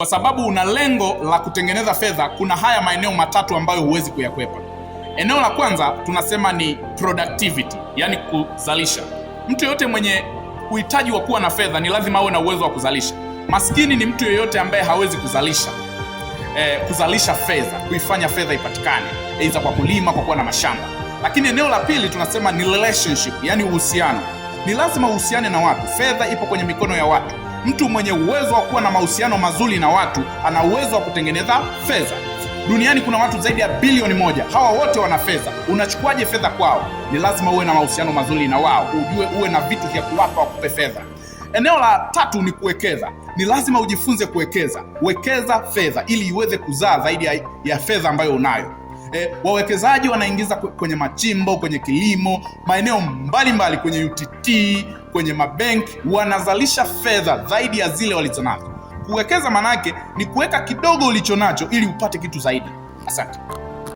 Kwa sababu una lengo la kutengeneza fedha, kuna haya maeneo matatu ambayo huwezi kuyakwepa. Eneo la kwanza tunasema ni productivity, yani kuzalisha. Mtu yeyote mwenye uhitaji wa kuwa na fedha ni lazima awe na uwezo wa kuzalisha. Maskini ni mtu yeyote ambaye hawezi kuzalisha fedha, kuifanya fedha ipatikane, aidha kwa kulima, kwa kuwa na mashamba. Lakini eneo la pili tunasema ni relationship, yani uhusiano. Ni lazima uhusiane na watu. Fedha ipo kwenye mikono ya watu. Mtu mwenye uwezo wa kuwa na mahusiano mazuri na watu ana uwezo wa kutengeneza fedha. Duniani kuna watu zaidi ya bilioni 1. Hawa wote wana fedha. Unachukuaje fedha kwao? Ni lazima uwe na mahusiano mazuri na wao, uwe na vitu vya kuwapa wakupe fedha. Eneo la tatu ni kuwekeza. Ni lazima ujifunze kuwekeza. Wekeza fedha ili iweze kuzaa zaidi ya fedha ambayo unayo. Wawekezaji wanaingiza kwenye machimbo, kwenye kilimo, maeneo mbalimbali, kwenye UTT, kwenye mabenki, wanazalisha fedha zaidi ya zile walizonazo. Kuwekeza manake ni kuweka kidogo ulichonacho ili upate kitu zaidi. Asante.